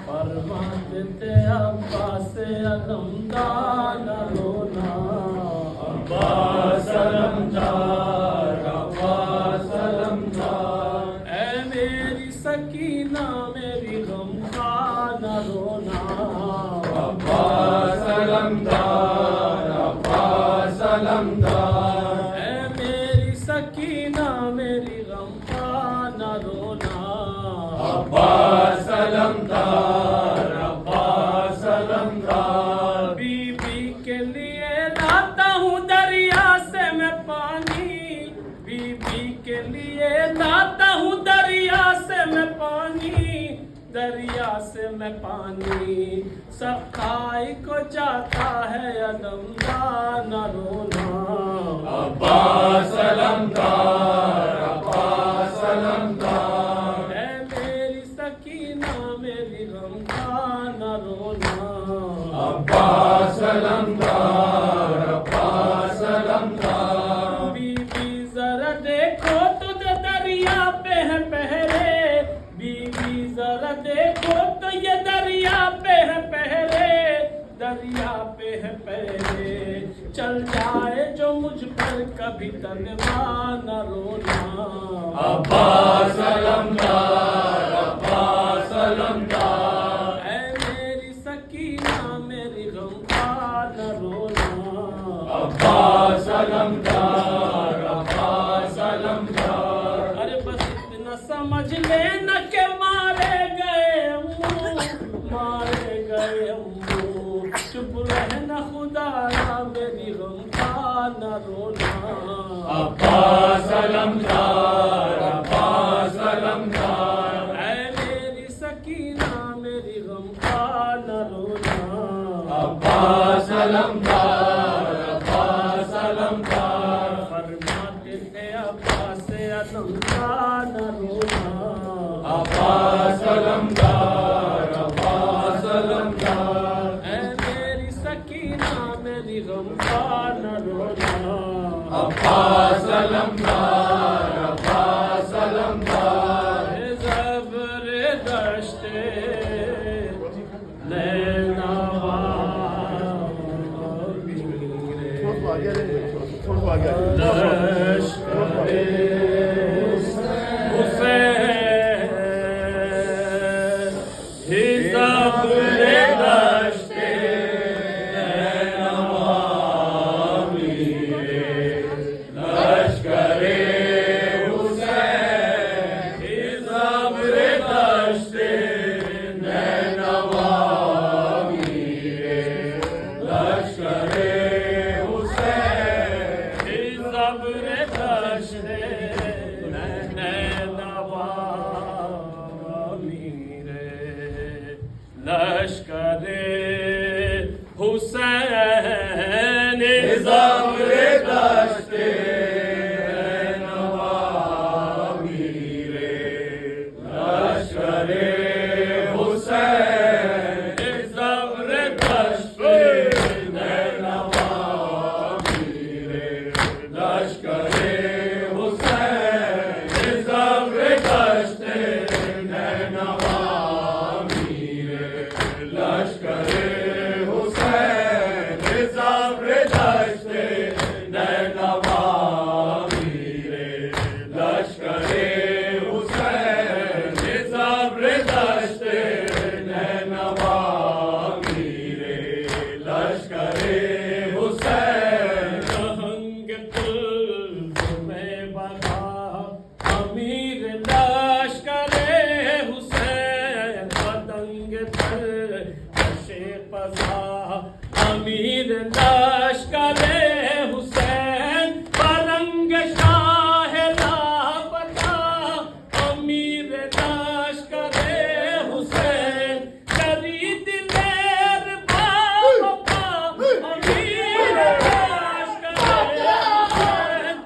فرماتے تھے عباس علمدار نہ رونا، عباس علمدار، عباس علمدار، اے میری سکینہ میری غمخوار نہ رونا، عباس علمدار، عباس علمدار، اے میری سکینہ میری غمخوار نہ رونا، عباس علمدار، عباس علمدار، بی بی کے لیے لاتا ہوں دریا سے میں پانی، بی بی کے لیے لاتا ہوں دریا سے میں پانی، دریا سے میں پانی، سقائی کو جاتا ہے علمدار نہ رونا، عباس علمدار، عباس علمدار، اے میری سکینہ میری غمخوار نہ رونا، عباس علمدار، عباس علمدار، بی بی ذرا دیکھو تو دریا پہ ہے پہرے، بی بی ذرا دیکھو تو یہ دریا پہ ہے پہرے، دریا پہ ہے پہرے، چل جائے جو مجھ پر کبھی تنہا نہ رونا، عباس علمدار، عباس علمدار، اے میری سکینہ میری غمخوار نہ رونا، عباس علمدار، عباس علمدار، ارے بس اتنا سمجھ لینا کہ مارے گئے امو، مارے گئے امو، چپ رہنا خدایا میری غمخوار نہ رونا، عباس علمدار، عباس علمدار، اے میری سکینہ میری غمخوار نہ رونا، عباس علمدار، عباس علمدار، فرماتے تھے عباس علمدار نہ رونا، عباس علمدار، عباس علمدار، اے میری سکینہ میری غمخوار نہ رونا، عباس علمدار، عباس علمدار، اے زبر دشت لشکر حسین زبر دشت نوامی رے، لشکر حسین زبر دشت نوامی رے، لشکر حسین زبر دشت نوامی رے، لشکر حسین زبر دشت نوامی رے، لشکر حسین زبر دشت نوامی رے، لشکر حسین رنگ قلب میں بنا امیر لشکر حسین، پتنگ تر کشے پزا امیر لشکر حسین، پلنگ شاہ لاپتا امیر لشکر حسین، کری دلیر باپا امیر لشکر حسین،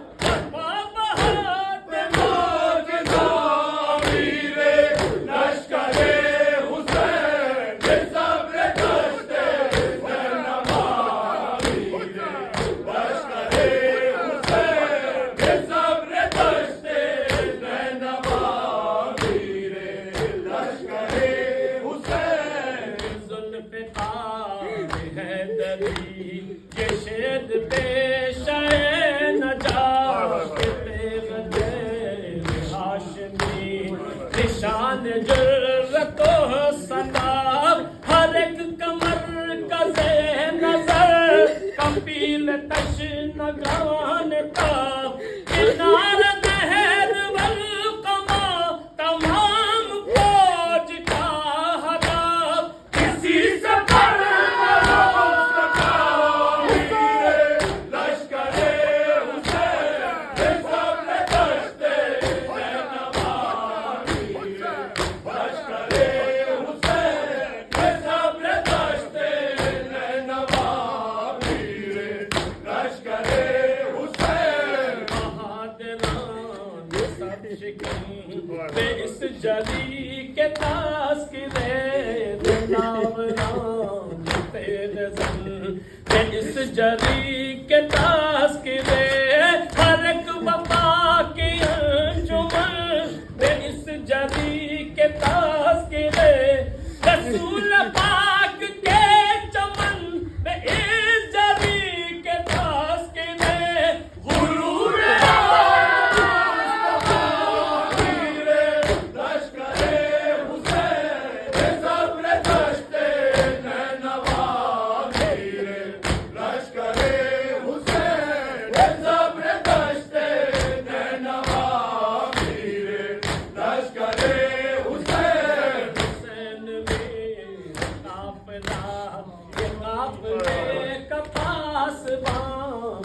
بابا ہاتھ موج امیر لشکر حسین زبر دشت نوامی رے، صدا ہر ایک کمر کا زے نظر کپیل تشنگان تاب کنار نہر والقما تمام فوج کا ہدف کسی سے پر بے اس جلی کے تذکرے ناوران تیرے زن بے اس جلی کے تذکرے ہر ایک وفا کی انجمن بے اس جلی کے تذکرے رسول پاک کے چمن بے اس جلی کے تذکرے غرور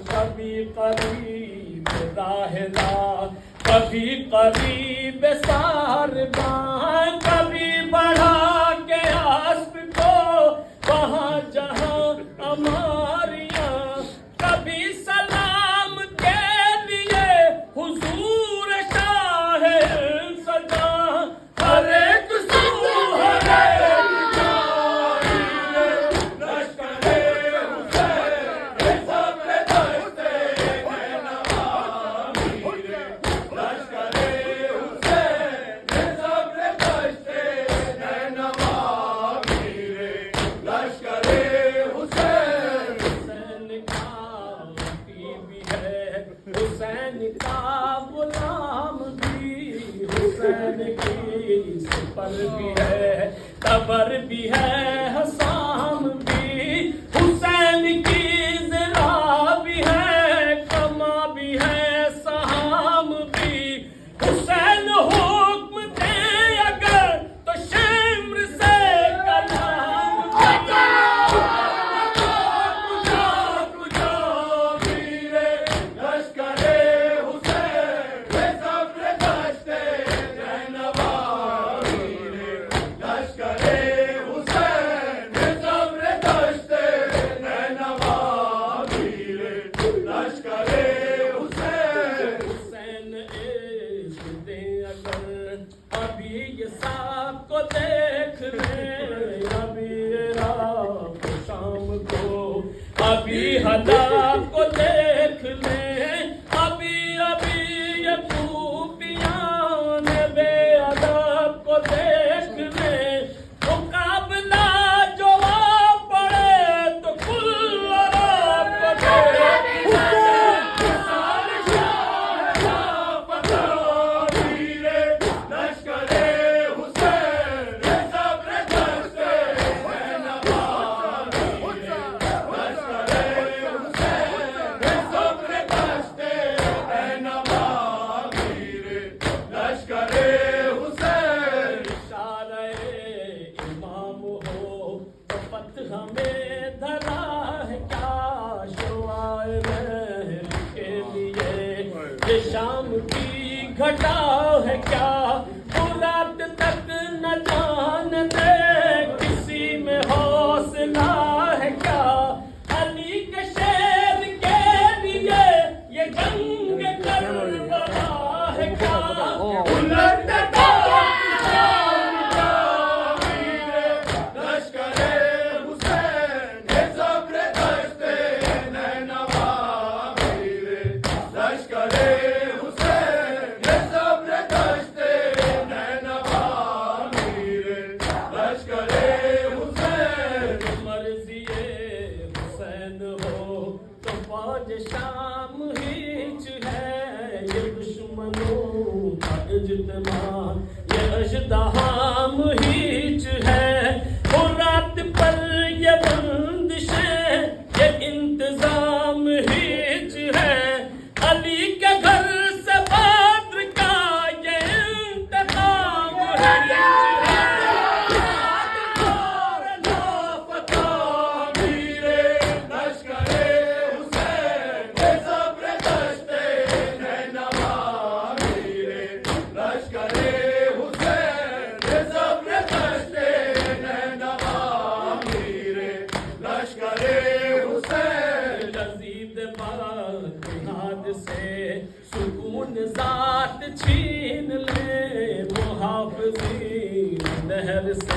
کبھی قریب راہلا کبھی قریب ساربان کبھی بڑھا کے اسب کو وہاں جہاں ہماریاں کبھی سلام کے لیے حضور شاہ سجا ہر ایک سو ہر ایک حسین کا غلام بھی حسین کی سپر بھی ہے قبر بھی ہے حسام بھی حسین کی ذرا بھی ہے کما بھی ہے سہام بھی حسین حکم دے اگر تو شمر سے کلام ابھی یہ سب کو دیکھ لیں ابھی رات شام کو ابھی ہلاک کو دیکھ لیں ابھی ابھی یہ خوبیاں بے ادب کو دیکھ لیں مقابلہ جو آ پڑے تو کل عرب کو دیکھ ہمیں دھرا ہے کیا شعائے محل کے لیے یہ شام کی گھٹا ہے کیا رات تک نہ جان دے کسی میں حوصلہ ہے کیا علی کے شیر کے لیے یہ جنگ کربلا ہے کیا شام ہیچ ہے یہ دشمنوں کا اجتماع یہ اژدہام ہیچ ہے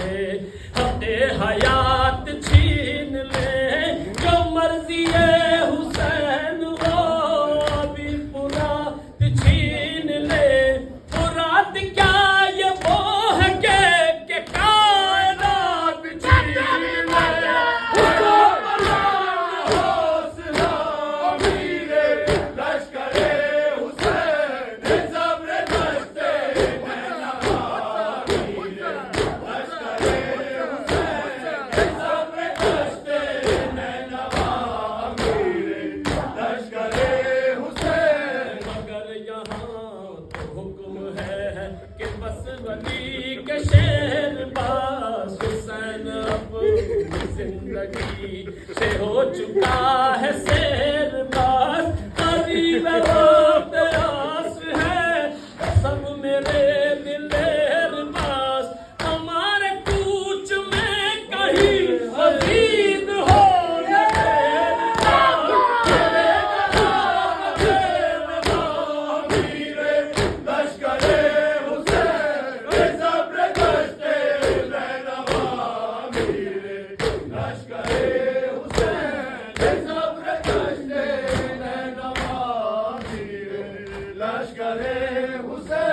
لے ہفتے حیات چھین لے جو مرضی حسین ہو ابھی فرات چھین لے فرات کیا یہ وہ ہے کہ کائنات چھین لے ولی کے شہر باز حسین اب زندگی سے ہو چکا ہے سے